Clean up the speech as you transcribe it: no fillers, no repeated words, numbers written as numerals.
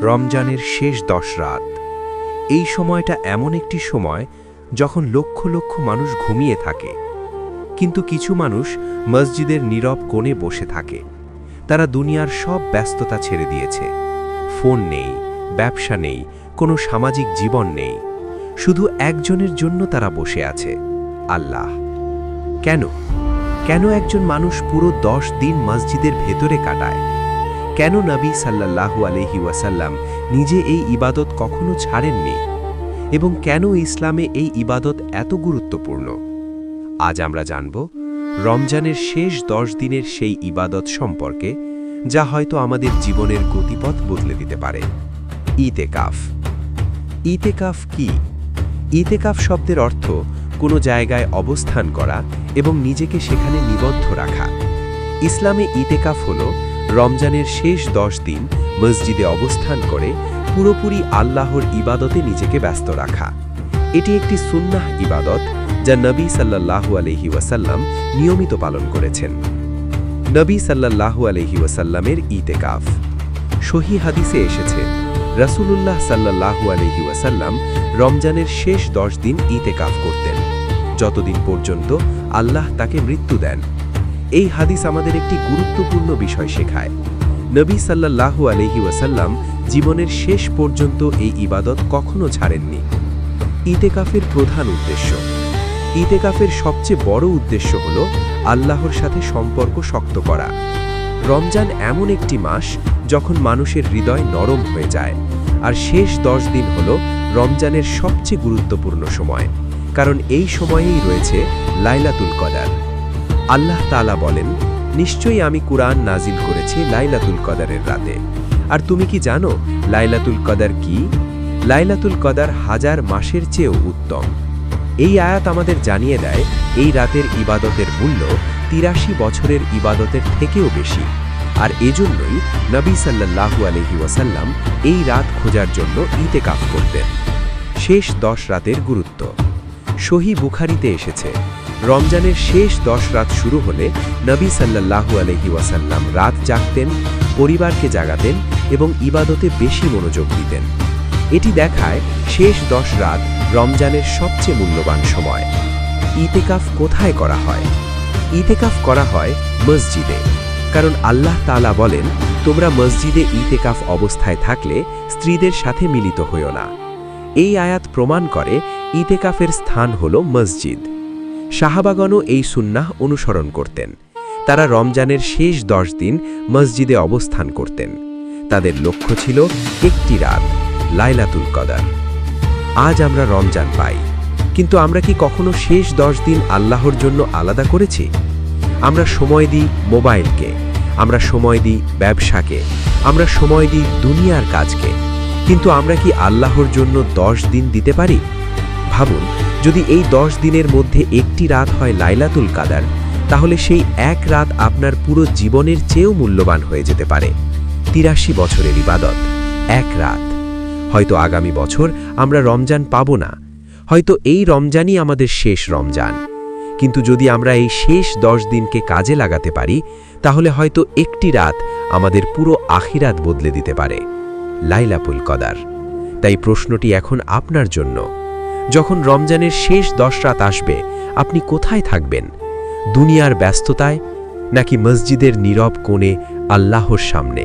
রমজানের শেষ 10 রাত। এই সময়টা এমন একটি সময় যখন লক্ষ লক্ষ মানুষ ঘুমিয়ে থাকে, কিন্তু কিছু মানুষ মসজিদের নীরব কোণে বসে থাকে। তারা দুনিয়ার সব ব্যস্ততা ছেড়ে দিয়েছে। ফোন নেই, ব্যবসা নেই, কোনো সামাজিক জীবন নেই। শুধু একজনের জন্য তারা বসে আছে, আল্লাহ। কেন কেন একজন মানুষ পুরো 10 দিন মসজিদের ভেতরে কাটায়? কেন নবী সাল্লাল্লাহু আলাইহি ওয়াসাল্লাম নিজে এই ইবাদত কখনো ছাড়েননি? এবং কেন ইসলামে এই ইবাদত এত গুরুত্বপূর্ণ? আজ আমরা জানব রমজানের শেষ 10 দিনের সেই ইবাদত সম্পর্কে, যা হয়তো আমাদের জীবনের গতিপথ বদলে দিতে পারে। ইতেকাফ। ইতেকাফ কি? ইতেকাফ শব্দের অর্থ কোনো জায়গায় অবস্থান করা এবং নিজেকে সেখানে নিবদ্ধ রাখা। ইসলামে ইতেকাফ হল রমজানের শেষ 10 দিন মসজিদে অবস্থান করে পুরোপুরি আল্লাহর ইবাদতে নিজেকে ব্যস্ত রাখা। এটি একটি সুন্নাহ ইবাদত যা নবী সাল্লাল্লাহু আলাইহি ওয়াসাল্লাম নিয়মিত পালন করেছেন। নবী সাল্লাল্লাহু আলাইহি ওয়াসাল্লামের ইতেকাফ। সহিহ হাদিসে এসেছে, রাসূলুল্লাহ সাল্লাল্লাহু আলাইহি ওয়াসাল্লাম রমজানের শেষ 10 দিন ইতেকাফ করতেন, যতদিন পর্যন্ত আল্লাহ তাকে মৃত্যু দেন। এই হাদিস আমাদের একটি গুরুত্বপূর্ণ বিষয় শেখায়। নবী সাল্লাল্লাহু আলাইহি ওয়াসাল্লাম জীবনের শেষ পর্যন্ত এই ইবাদত কখনো ছাড়েননি। ইতেকাফের প্রধান উদ্দেশ্য। ইতেকাফের সবচেয়ে বড় উদ্দেশ্য হল আল্লাহর সাথে সম্পর্ক শক্ত করা। রমজান এমন একটি মাস যখন মানুষের হৃদয় নরম হয়ে যায়, আর শেষ 10 দিন হল রমজানের সবচেয়ে গুরুত্বপূর্ণ সময়, কারণ এই সময়েই রয়েছে লাইলাতুল কদর। আল্লাহ তাআলা বলেন, নিশ্চয়ই আমি কুরআন নাজিল করেছি লাইলাতুল কদরের রাতে। আর তুমি কি জানো লাইলাতুল কদর কি? লাইলাতুল কদর 1000 মাসের চেয়েও উত্তম। এই আয়াত আমাদের জানিয়ে দেয় এই রাতের ইবাদতের মূল্য 83 বছরের ইবাদতের থেকেও বেশি। আর এজন্যই নবী সাল্লাল্লাহু আলাইহি ওয়াসাল্লাম এই রাত খোঁজার জন্য ইতেকাফ করতেন। শেষ 10 রাতের গুরুত্ব। সহিহ বুখারীতে এসেছে, রমজানের শেষ 10 রাত শুরু হলে নবী সাল্লাল্লাহু আলাইহি ওয়াসাল্লাম রাত জাগতেন, পরিবারকে জাগাতেন এবং ইবাদতে বেশি মনোযোগ দিতেন। এটি দেখায় শেষ 10 রাত রমজানের সবচেয়ে মূল্যবান সময়। ইতেকাফ কোথায় করা হয়? ইতেকাফ করা হয় মসজিদে, কারণ আল্লাহ তাআলা বলেন, তোমরা মসজিদে ইতেকাফ অবস্থায় থাকলে স্ত্রীদের সাথে মিলিত হইও না। এই আয়াত প্রমাণ করে ইতেকাফের স্থান হল মসজিদ। সাহাবাগণও এই সুন্নাহ অনুসরণ করতেন। তারা রমজানের শেষ 10 দিন মসজিদে অবস্থান করতেন। তাদের লক্ষ্য ছিল একটি রাত, লাইলাতুল কদর। আজ আমরা রমজান পাই, কিন্তু আমরা কি কখনো শেষ 10 দিন আল্লাহর জন্য আলাদা করেছি? আমরা সময় দিই মোবাইলকে, আমরা সময় দিই ব্যবসাকে, আমরা সময় দিই দুনিয়ার কাজকে, কিন্তু আমরা কি আল্লাহর জন্য 10 দিন দিতে পারি? ভাবুন, যদি এই 10 দিনের মধ্যে একটি রাত হয় লাইলাতুল কদর, তাহলে সেই এক রাত আপনার পুরো জীবনের চেয়েও মূল্যবান হয়ে যেতে পারে। 83 বছরের ইবাদত, এক রাত। হয়তো আগামী বছর আমরা রমজান পাব না, হয়তো এই রমজানই আমাদের শেষ রমজান, কিন্তু যদি আমরা এই শেষ 10 দিনকে কাজে লাগাতে পারি, তাহলে হয়তো একটি রাত আমাদের পুরো আখিরাত বদলে দিতে পারে। লাইলাতুল কদর। তাই প্রশ্নটি এখন আপনার জন্য, যখন রমজানের শেষ 10 রাত আসবে, আপনি কোথায় থাকবেন? দুনিয়ার ব্যস্ততায়, নাকি মসজিদের নীরব কোণে আল্লাহর সামনে?